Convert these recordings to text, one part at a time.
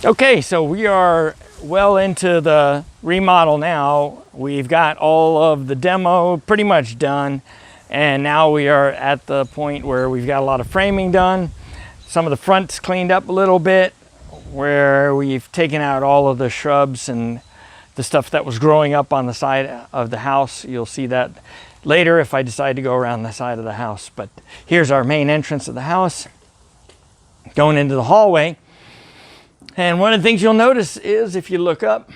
Okay, so we are well into the remodel now. We've got all of the demo pretty much done, and now we are at the point where we've got a lot of framing done. Some of the fronts cleaned up a little bit, where we've taken out all of the shrubs and the stuff that was growing up on the side of the house. You'll see that later if I decide to go around the side of the house. But here's our main entrance of the house, going into the hallway. And one of the things you'll notice is if you look up,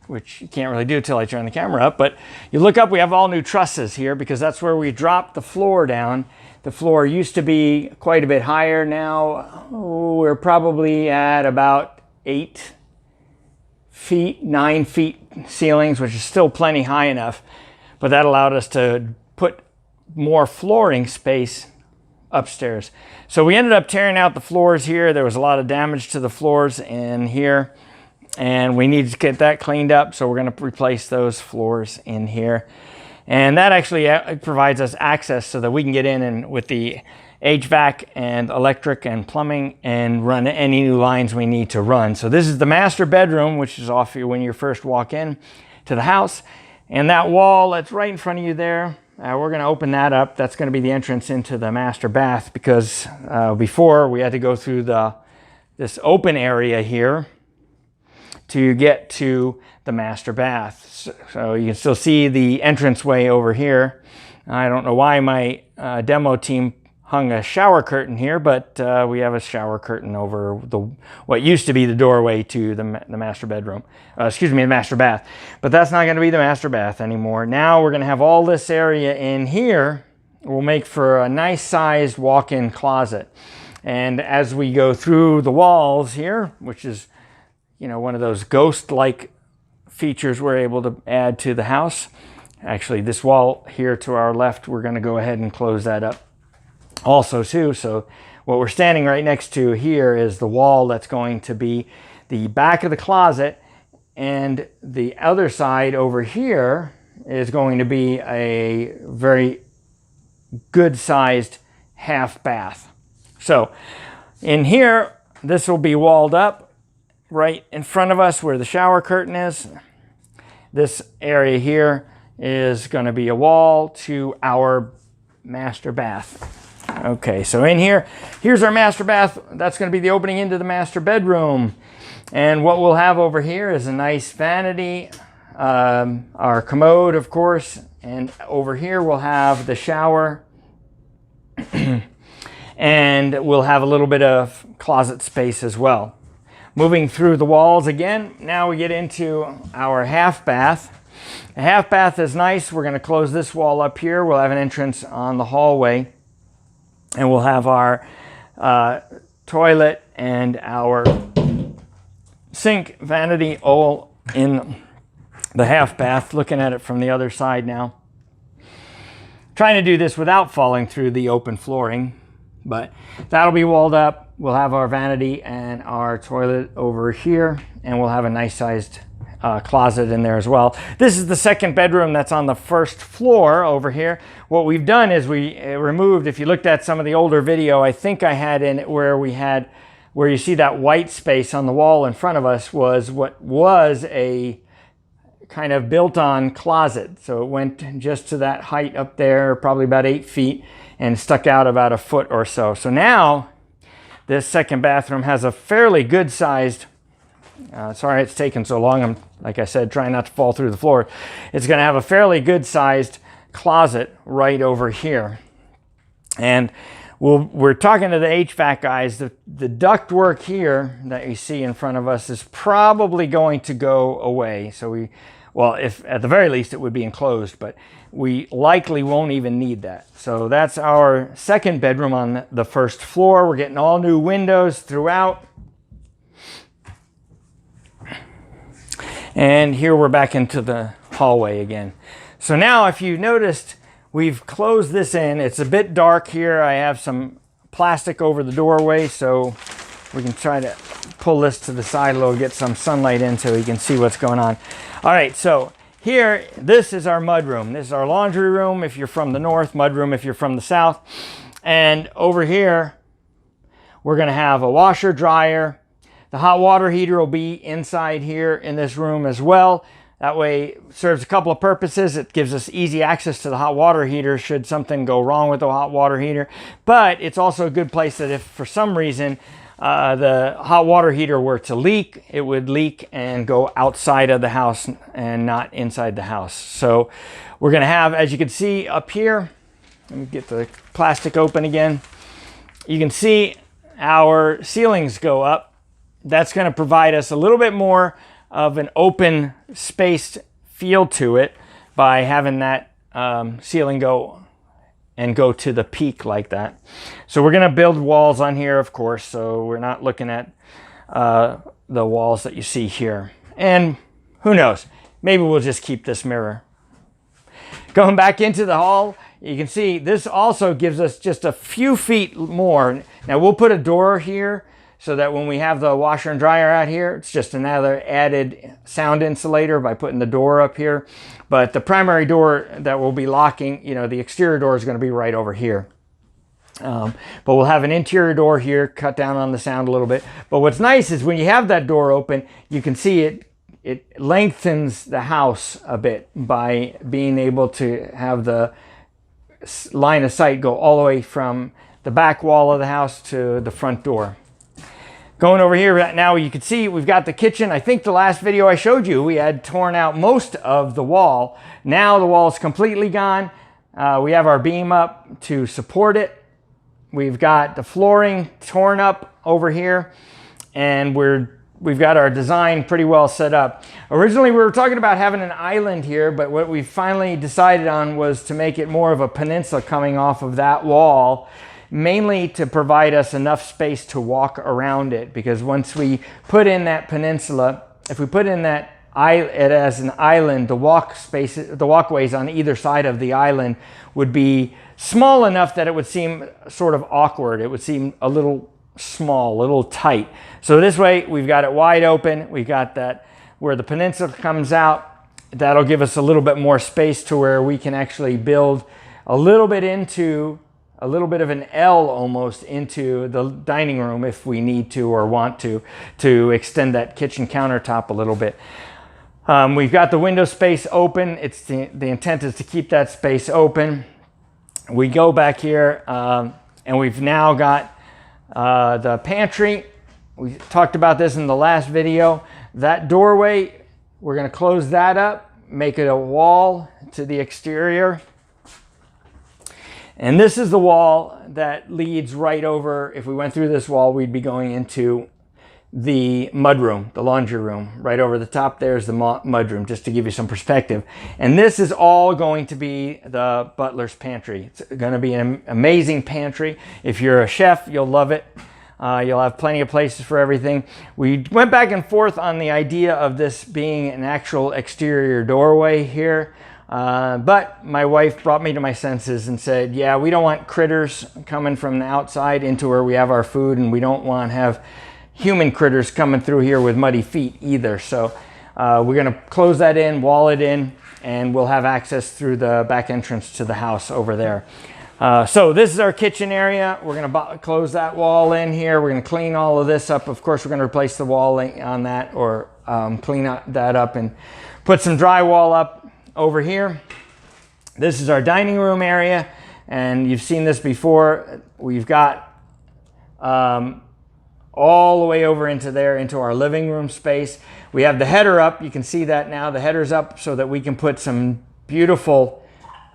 which you can't really do until I turn the camera up, but you look up, we have all new trusses here because that's where we dropped the floor down. The floor used to be quite a bit higher. Now we're probably at about 8 feet, 9 feet ceilings, which is still plenty high enough, but that allowed us to put more flooring space upstairs. So we ended up tearing out the floors here. There was a lot of damage to the floors in here, and we needed to get that cleaned up. So we're going to replace those floors in here. And that actually provides us access so that we can get in and with the HVAC and electric and plumbing and run any new lines we need to run. So this is the master bedroom, which is off here when you first walk in to the house. And that wall that's right in front of you there, we're going to open that up. That's going to be the entrance into the master bath because before we had to go through this open area here to get to the master bath. So you can still see the entranceway over here. I don't know why my demo team hung a shower curtain here, but we have a shower curtain over what used to be the doorway to the master bedroom. The master bath. But that's not going to be the master bath anymore. Now we're going to have all this area in here. Will make for a nice sized walk-in closet. And as we go through the walls here, which is, one of those ghost-like features we're able to add to the house. Actually, this wall here to our left, we're going to go ahead and close that up also too. So what we're standing right next to here is the wall that's going to be the back of the closet, and the other side over here is going to be a very good sized half bath. So in here, this will be walled up right in front of us where the shower curtain is. This area here is going to be a wall to our master bath. Okay, so in here, here's our master bath. That's going to be the opening into the master bedroom. And what we'll have over here is a nice vanity, our commode, of course. And over here, we'll have the shower. And we'll have a little bit of closet space as well. Moving through the walls again, now we get into our half bath. The half bath is nice. We're going to close this wall up here. We'll have an entrance on the hallway. And we'll have our toilet and our sink vanity all in the half bath. Looking at it from the other side now. Trying to do this without falling through the open flooring, but that'll be walled up. We'll have our vanity and our toilet over here, and we'll have a nice sized closet in there as well. This is the second bedroom that's on the first floor over here. What we've done is we removed, if you looked at some of the older video, I think I had in it where you see that white space on the wall in front of us was what was a kind of built-on closet. So it went just to that height up there, probably about 8 feet, and stuck out about a foot or so. So now this second bathroom has a fairly good sized, sorry it's taken so long, I'm, like I said, trying not to fall through the floor. It's going to have a fairly good sized closet right over here. And we're talking to the HVAC guys. The duct work here that you see in front of us is probably going to go away. So if at the very least it would be enclosed, but we likely won't even need that. So that's our second bedroom on the first floor. We're getting all new windows throughout. And here we're back into the hallway again. So now if you noticed, we've closed this in. It's a bit dark here. I have some plastic over the doorway, so we can try to pull this to the side a little, get some sunlight in so you can see what's going on. All right, so here, this is our mud room. This is our laundry room if you're from the north, mud room if you're from the south. And over here, we're gonna have a washer, dryer, The hot water heater will be inside here in this room as well. That way it serves a couple of purposes. It gives us easy access to the hot water heater should something go wrong with the hot water heater. But it's also a good place that if for some reason the hot water heater were to leak, it would leak and go outside of the house and not inside the house. So we're going to have, as you can see up here, let me get the plastic open again. You can see our ceilings go up. That's going to provide us a little bit more of an open spaced feel to it by having that ceiling go to the peak like that. So we're going to build walls on here, of course, so we're not looking at the walls that you see here. And who knows, maybe we'll just keep this mirror. Going back into the hall, you can see this also gives us just a few feet more. Now we'll put a door here so that when we have the washer and dryer out here, it's just another added sound insulator by putting the door up here. But the primary door that we'll be locking, you know, the exterior door is going to be right over here. But we'll have an interior door here, cut down on the sound a little bit. But what's nice is when you have that door open, you can see it lengthens the house a bit by being able to have the line of sight go all the way from the back wall of the house to the front door. Going over here right now, you can see we've got the kitchen. I think the last video I showed you, we had torn out most of the wall. Now the wall is completely gone. We have our beam up to support it. We've got the flooring torn up over here, and we've got our design pretty well set up. Originally, we were talking about having an island here, but what we finally decided on was to make it more of a peninsula coming off of that wall, mainly to provide us enough space to walk around it. Because once we put in that peninsula, if we put in that it as an island, the walkways on either side of the island would be small enough that it would seem sort of awkward. It would seem a little small, a little tight. So this way, we've got it wide open. We've got that where the peninsula comes out. That'll give us a little bit more space to where we can actually build a little bit of an L almost into the dining room if we need to or want to extend that kitchen countertop a little bit. We've got the window space open. It's the intent is to keep that space open. We go back here and we've now got the pantry. We talked about this in the last video. That doorway, we're going to close that up, make it a wall to the exterior. And this is the wall that leads right over. If we went through this wall, we'd be going into the mudroom, the laundry room. Right over the top there's the mudroom, just to give you some perspective. And this is all going to be the butler's pantry. It's going to be an amazing pantry. If you're a chef, you'll love it. You'll have plenty of places for everything. We went back and forth on the idea of this being an actual exterior doorway here. But my wife brought me to my senses and said, yeah, we don't want critters coming from the outside into where we have our food, and we don't want to have human critters coming through here with muddy feet either. So we're going to close that in, wall it in, and we'll have access through the back entrance to the house over there. So this is our kitchen area. We're going to close that wall in here. We're going to clean all of this up. Of course, we're going to replace the wall on that, or clean that up and put some drywall up over here. This is our dining room area, and you've seen this before. We've got all the way over into there, into our living room space. We have the header up. You can see that now. The header's up so that we can put some beautiful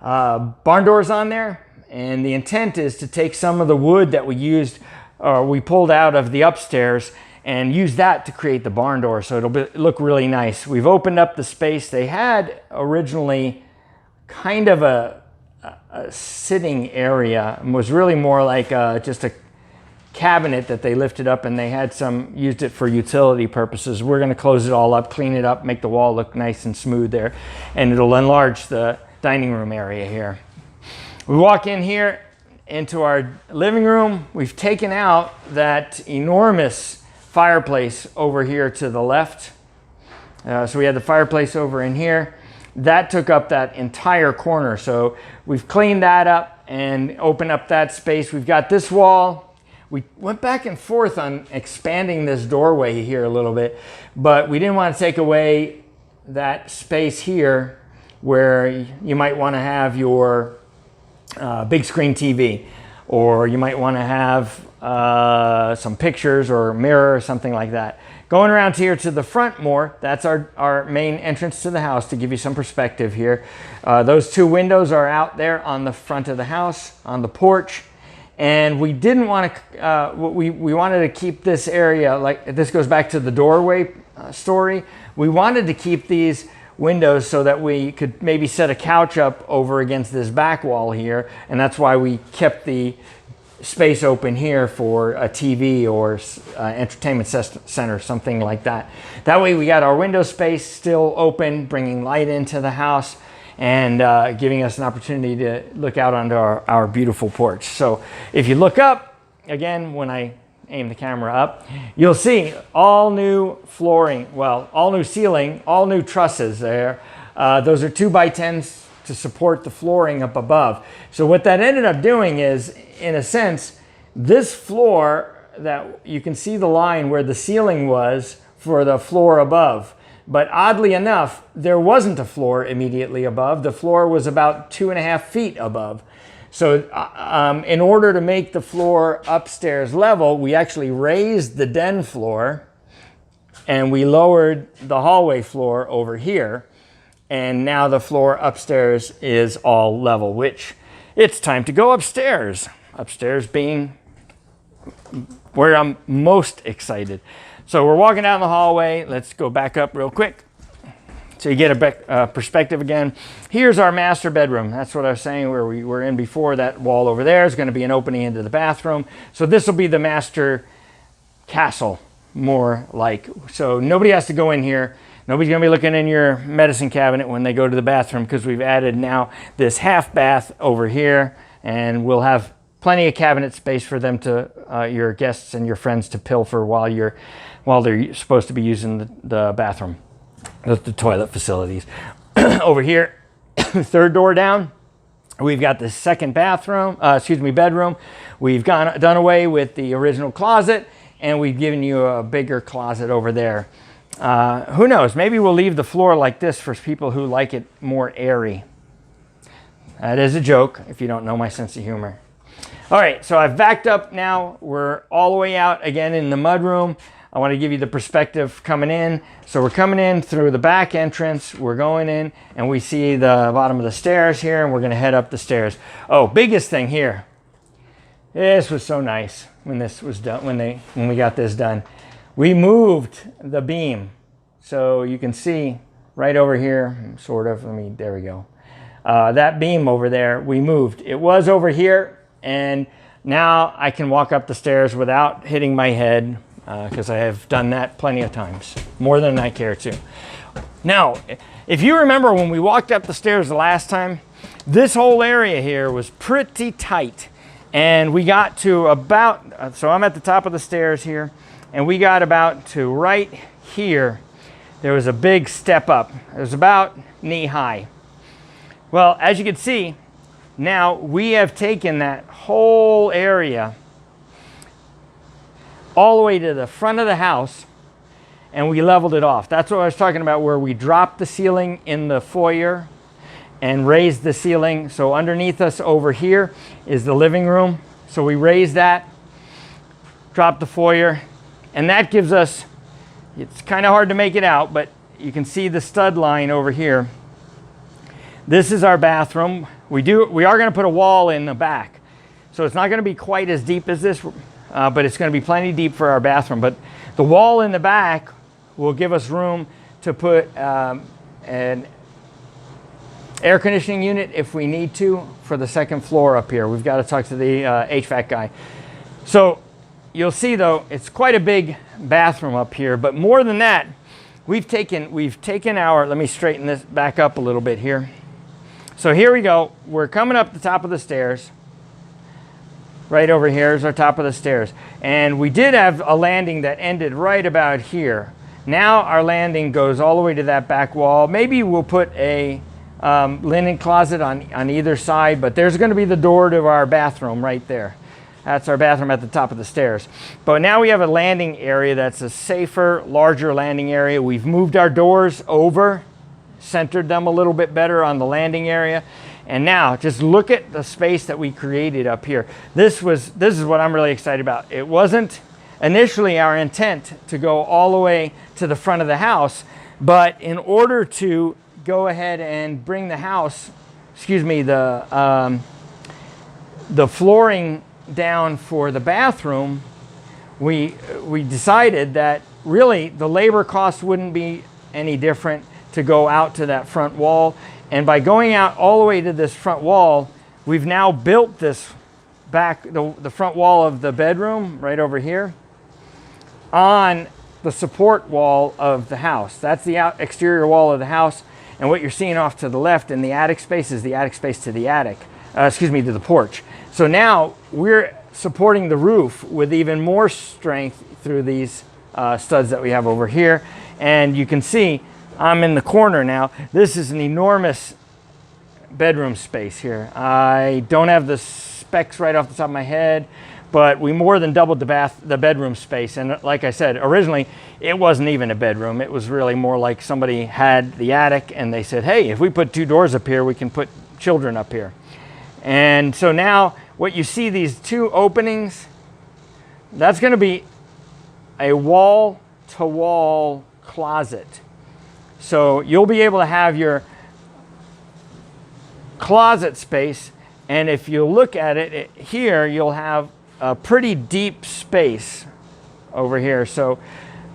barn doors on there. And the intent is to take some of the wood that we used, or we pulled out of the upstairs, and use that to create the barn door, so it'll look really nice. We've opened up the space. They had originally kind of a sitting area, and was really more like just a cabinet that they lifted up, and they had used it for utility purposes. We're going to close it all up, clean it up, make the wall look nice and smooth there, and it'll enlarge the dining room area here. We walk in here into our living room. We've taken out that enormous fireplace over here to the left. So we had the fireplace over in here. That took up that entire corner. So we've cleaned that up and opened up that space. We've got this wall. We went back and forth on expanding this doorway here a little bit, but we didn't want to take away that space here where you might want to have your big screen TV, or you might want to have some pictures or a mirror or something like that. Going around here to the front more, that's our main entrance to the house, to give you some perspective here. Those two windows are out there on the front of the house, on the porch. And we didn't want to, we wanted to keep this area, like this goes back to the doorway story. We wanted to keep these windows so that we could maybe set a couch up over against this back wall here. And that's why we kept the space open here for a TV or entertainment center, something like that. That way we got our window space still open, bringing light into the house, and giving us an opportunity to look out onto our beautiful porch. So if you look up, again, when I aim the camera up, you'll see all new flooring, well, all new ceiling, all new trusses there. Those are 2x10s to support the flooring up above. So what that ended up doing is, in a sense, this floor, that you can see the line where the ceiling was for the floor above. But oddly enough, there wasn't a floor immediately above. The floor was about 2.5 feet above. So in order to make the floor upstairs level, we actually raised the den floor and we lowered the hallway floor over here. And now the floor upstairs is all level, which it's time to go upstairs. Upstairs being where I'm most excited. So we're walking down the hallway. Let's go back up real quick so you get a perspective again. Here's our master bedroom. That's what I was saying, where we were in before. That wall over there is going to be an opening into the bathroom. So this will be the master castle, more like. So nobody has to go in here. Nobody's going to be looking in your medicine cabinet when they go to the bathroom, because we've added now this half bath over here, and we'll have plenty of cabinet space for them to, your guests and your friends, to pilfer while they're supposed to be using the bathroom, the toilet facilities. Over here, third door down, we've got the second bedroom. We've done away with the original closet, and we've given you a bigger closet over there. Who knows? Maybe we'll leave the floor like this for people who like it more airy. That is a joke, if you don't know my sense of humor. All right, so I've backed up now. We're all the way out again in the mudroom. I want to give you the perspective coming in. So we're coming in through the back entrance. We're going in, and we see the bottom of the stairs here, and we're going to head up the stairs. Oh, biggest thing here. This was so nice when this was done, when we got this done. We moved the beam. So you can see right over here, sort of, there we go. That beam over there, we moved. It was over here, and now I can walk up the stairs without hitting my head, because I have done that plenty of times, more than I care to. Now, if you remember when we walked up the stairs the last time, this whole area here was pretty tight. And we got to about, so I'm at the top of the stairs here, and we got about to right here. There was a big step up. It was about knee high. Well, as you can see, now we have taken that whole area all the way to the front of the house, and we leveled it off. That's what I was talking about, where we dropped the ceiling in the foyer and raised the ceiling. So underneath us over here is the living room. So we raised that, dropped the foyer, and that gives us, it's kind of hard to make it out, but you can see the stud line over here. This is our bathroom. We are going to put a wall in the back. So it's not going to be quite as deep as this, but it's going to be plenty deep for our bathroom. But the wall in the back will give us room to put an air conditioning unit if we need to for the second floor up here. We've got to talk to the HVAC guy. So you'll see, though, it's quite a big bathroom up here. But more than that, we've taken our, let me straighten this back up a little bit here. So here we go. We're coming up the top of the stairs. Right over here is our top of the stairs. And we did have a landing that ended right about here. Now our landing goes all the way to that back wall. Maybe we'll put a linen closet on either side, but there's going to be the door to our bathroom right there. That's our bathroom at the top of the stairs. But now we have a landing area that's a safer, larger landing area. We've moved our doors over, centered them a little bit better on the landing area. And now just look at the space that we created up here. This is what I'm really excited about. It wasn't initially our intent to go all the way to the front of the house, but in order to go ahead and bring the house, the flooring down for the bathroom, we decided that really the labor cost wouldn't be any different to go out to that front wall. And by going out all the way to this front wall, we've now built this the front wall of the bedroom right over here on the support wall of the house. That's the exterior wall of the house. And what you're seeing off to the left in the attic space is the attic space to the attic, to the porch. So now we're supporting the roof with even more strength through these studs that we have over here. And you can see I'm in the corner now. This is an enormous bedroom space here. I don't have the specs right off the top of my head, but we more than doubled the bedroom space. And like I said, originally it wasn't even a bedroom. It was really more like somebody had the attic and they said, hey, if we put 2 doors up here, we can put children up here. And so now what you see, these 2 openings, that's going to be a wall-to-wall closet. So you'll be able to have your closet space, and if you look at it here, you'll have a pretty deep space over here. So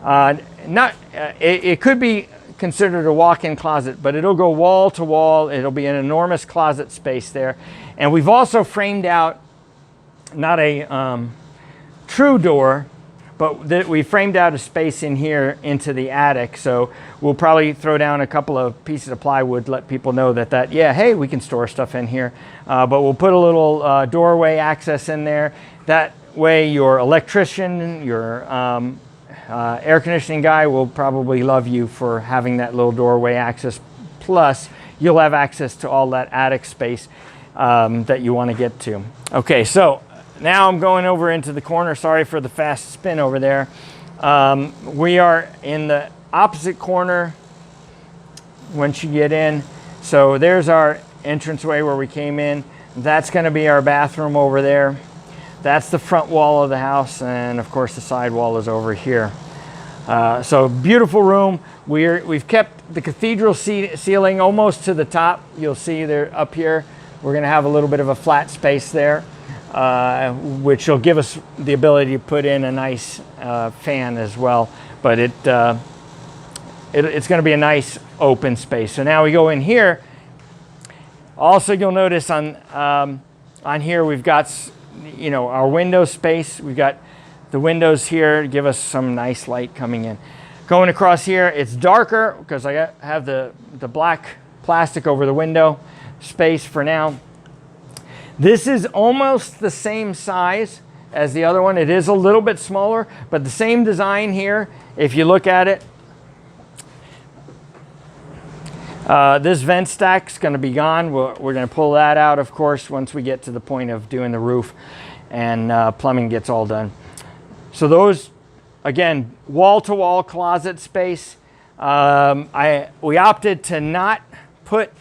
it could be considered a walk-in closet, but it'll go wall to wall. It'll be an enormous closet space there. And we've also framed out not a true door, but we framed out a space in here into the attic. So we'll probably throw down a couple of pieces of plywood, let people know that yeah, hey, we can store stuff in here. But we'll put a little doorway access in there. That way your electrician, your air conditioning guy will probably love you for having that little doorway access. Plus, you'll have access to all that attic space that you want to get to. Okay, so now I'm going over into the corner. Sorry for the fast spin over there. We are in the opposite corner once you get in. So there's our entranceway where we came in. That's going to be our bathroom over there. That's the front wall of the house, and of course the side wall is over here. So beautiful room. We've kept the cathedral ceiling almost to the top. You'll see there up here. We're going to have a little bit of a flat space there, which will give us the ability to put in a nice fan as well. But it's going to be a nice open space. So now we go in here. Also, you'll notice on here we've got our window space. We've got the windows here to give us some nice light coming in. Going across here, it's darker because I have the black plastic over the window space for now. This is almost the same size as the other one. It is a little bit smaller, but the same design here. If you look at it, this vent stack is going to be gone. We're going to pull that out, of course, once we get to the point of doing the roof and plumbing gets all done. So those, again, wall-to-wall closet space. We opted to not put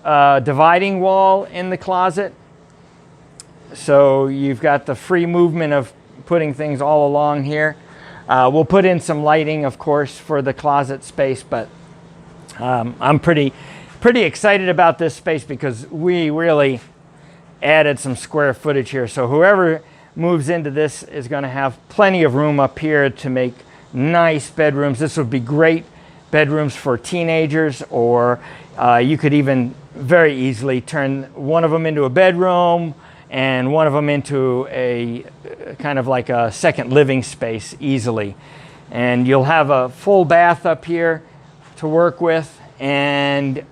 a dividing wall in the closet. So you've got the free movement of putting things all along here. We'll put in some lighting, of course, for the closet space, but I'm pretty excited about this space because we really added some square footage here. So whoever moves into this is going to have plenty of room up here to make nice bedrooms. This would be great bedrooms for teenagers, or you could even very easily turn one of them into a bedroom and one of them into a kind of like a second living space easily. And you'll have a full bath up here to work with, and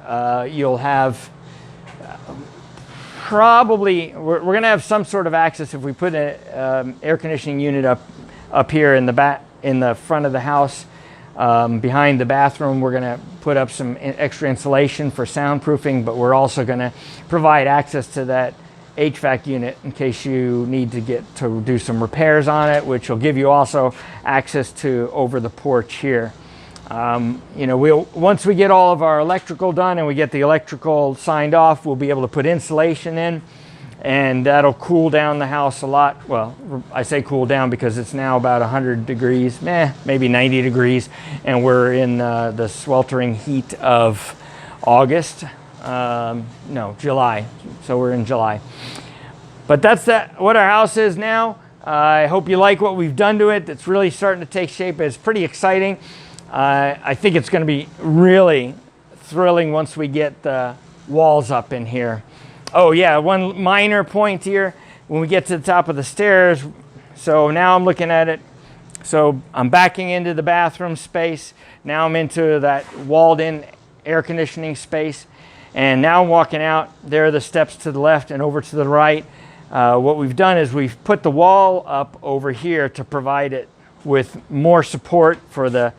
you'll have probably, we're going to have some sort of access if we put an air conditioning unit up here in the front of the house. Behind the bathroom, we're going to put up some extra insulation for soundproofing, but we're also going to provide access to that HVAC unit in case you need to get to do some repairs on it, which will give you also access to over the porch here. You know, once we get all of our electrical done and we get the electrical signed off, we'll be able to put insulation in, and that'll cool down the house a lot. Well, I say cool down because it's now about 100 degrees, maybe 90 degrees, and we're in the sweltering heat of August. No, July. So we're in July. But that's what our house is now. I hope you like what we've done to it. It's really starting to take shape. It's pretty exciting. I think it's going to be really thrilling once we get the walls up in here. Oh yeah, one minor point here. When we get to the top of the stairs, so now I'm looking at it. So I'm backing into the bathroom space. Now I'm into that walled-in air conditioning space. And now I'm walking out. There are the steps to the left and over to the right. What we've done is we've put the wall up over here to provide it with more support for the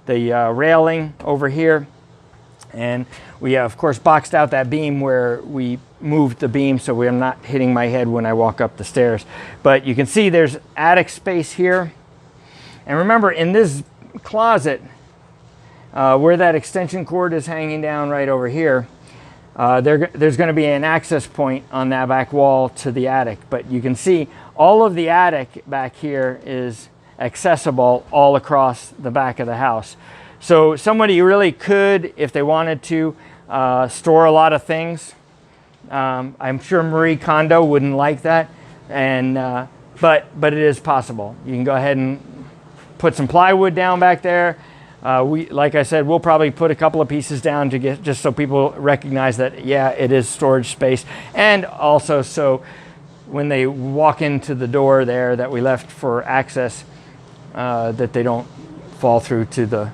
railing over here. And we of course boxed out that beam where we moved the beam so I'm not hitting my head when I walk up the stairs. But you can see there's attic space here. And remember, in this closet, where that extension cord is hanging down right over here, there's going to be an access point on that back wall to the attic. But you can see all of the attic back here is accessible all across the back of the house. So somebody really could, if they wanted to, store a lot of things. I'm sure Marie Kondo wouldn't like that, and but it is possible. You can go ahead and put some plywood down back there. Like I said, we'll probably put a couple of pieces down to get, just so people recognize that, yeah, it is storage space. And also so when they walk into the door there that we left for access, that they don't fall through to the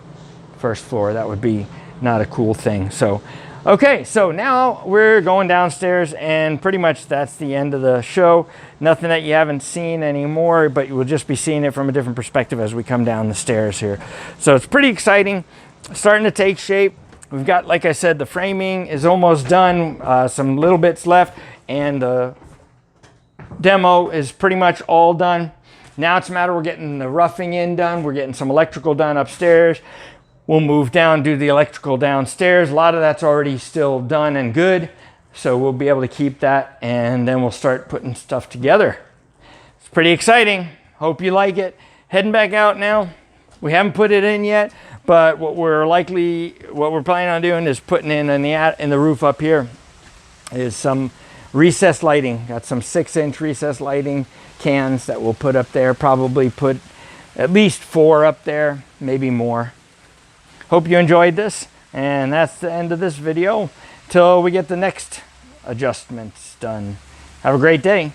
first floor. That would be not a cool thing. So, okay, so now we're going downstairs, and pretty much that's the end of the show. Nothing that you haven't seen anymore, but you will just be seeing it from a different perspective as we come down the stairs here. So it's pretty exciting, starting to take shape. We've got, like I said, the framing is almost done, some little bits left, and the demo is pretty much all done. Now it's a matter of getting the roughing in done. We're getting some electrical done upstairs. We'll move down, do the electrical downstairs. A lot of that's already still done and good, so we'll be able to keep that, and then we'll start putting stuff together. It's pretty exciting. Hope you like it. Heading back out now. We haven't put it in yet, but what we're planning on doing is putting in the roof up here is some recessed lighting. Got some 6-inch recessed lighting cans that we'll put up there. Probably put at least 4 up there, maybe more. Hope you enjoyed this, and that's the end of this video till we get the next adjustments done. Have a great day.